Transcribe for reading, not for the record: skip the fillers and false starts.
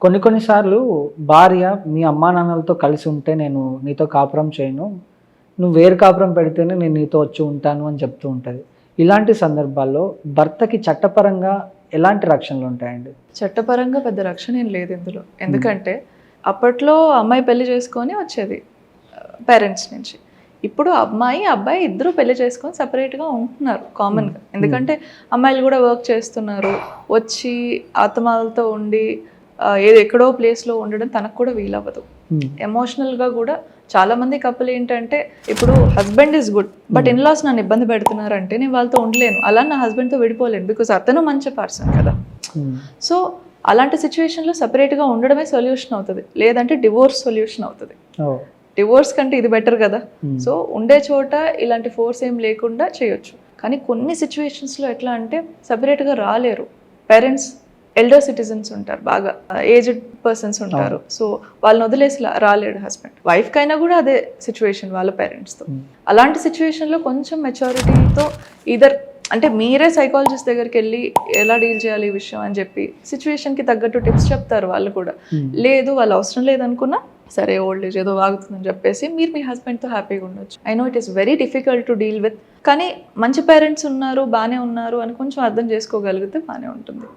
కొన్నిసార్లు భార్య మీ అమ్మా నాన్నలతో కలిసి ఉంటే నేను నీతో కాపురం చేయను. నువ్వు వేరు కాపురం పెడితేనే నేను నీతో వచ్చి ఉంటాను అని చెప్తూ ఉంటది. ఇలాంటి సందర్భాల్లో భర్తకి చట్టపరంగా ఎలాంటి రక్షణలు ఉంటాయండి? చట్టపరంగా పెద్ద రక్షణ ఏం లేదు ఇందులో. ఎందుకంటే అప్పట్లో అమ్మాయి పెళ్లి చేసుకొని వచ్చేది పేరెంట్స్ నుంచి. ఇప్పుడు అమ్మాయి అబ్బాయి ఇద్దరు పెళ్లి చేసుకొని సపరేట్గా ఉంటున్నారు కామన్గా. ఎందుకంటే అమ్మాయిలు కూడా వర్క్ చేస్తున్నారు, వచ్చి ఆత్మాలతో ఉండి ఏదో ఎక్కడో ప్లేస్లో ఉండడం తనకు కూడా వీలవ్వదు. ఎమోషనల్గా కూడా చాలా మంది కపుల్ ఏంటంటే, ఇప్పుడు husband is good but in laws నన్ను ఇబ్బంది పెడుతున్నారు అంటే నేను వాళ్ళతో ఉండలేను, అలా నా హస్బెండ్తో విడిపోలేను, బికాజ్ అతను మంచి పర్సన్ కదా. సో అలాంటి సిచ్యువేషన్లో సపరేట్గా ఉండడమే సొల్యూషన్ అవుతుంది, లేదంటే డివోర్స్ సొల్యూషన్ అవుతుంది. డివోర్స్ కంటే ఇది బెటర్ కదా. సో ఉండే చోట ఇలాంటి ఫోర్స్ ఏం లేకుండా చేయొచ్చు. కానీ కొన్ని సిచ్యువేషన్స్లో ఎట్లా అంటే సపరేట్గా రాలేరు. పేరెంట్స్ ఎల్డర్ సిటిజన్స్ ఉంటారు, బాగా ఏజ్డ్ పర్సన్స్ ఉంటారు. సో వాళ్ళని వదిలేసి రాలేడు హస్బెండ్. వైఫ్కి అయినా కూడా అదే సిచ్యువేషన్ వాళ్ళ పేరెంట్స్తో. అలాంటి సిచ్యువేషన్లో కొంచెం మెచ్యూరిటీతో ఇదర్ అంటే మీరే సైకాలజిస్ట్ దగ్గరికి వెళ్ళి ఎలా డీల్ చేయాలి ఈ విషయం అని చెప్పి సిచ్యువేషన్కి తగ్గట్టు టిప్స్ చెప్తారు వాళ్ళు కూడా. లేదు వాళ్ళు అవసరం లేదనుకున్నా సరే ఓల్డ్ ఏజ్ ఏదో వాగుతుందని చెప్పేసి మీరు మీ హస్బెండ్తో హ్యాపీగా ఉండొచ్చు. I know it is very difficult to deal with, కానీ మంచి పేరెంట్స్ ఉన్నారు బాగానే ఉన్నారు అని కొంచెం అర్థం చేసుకోగలిగితే బాగానే ఉంటుంది.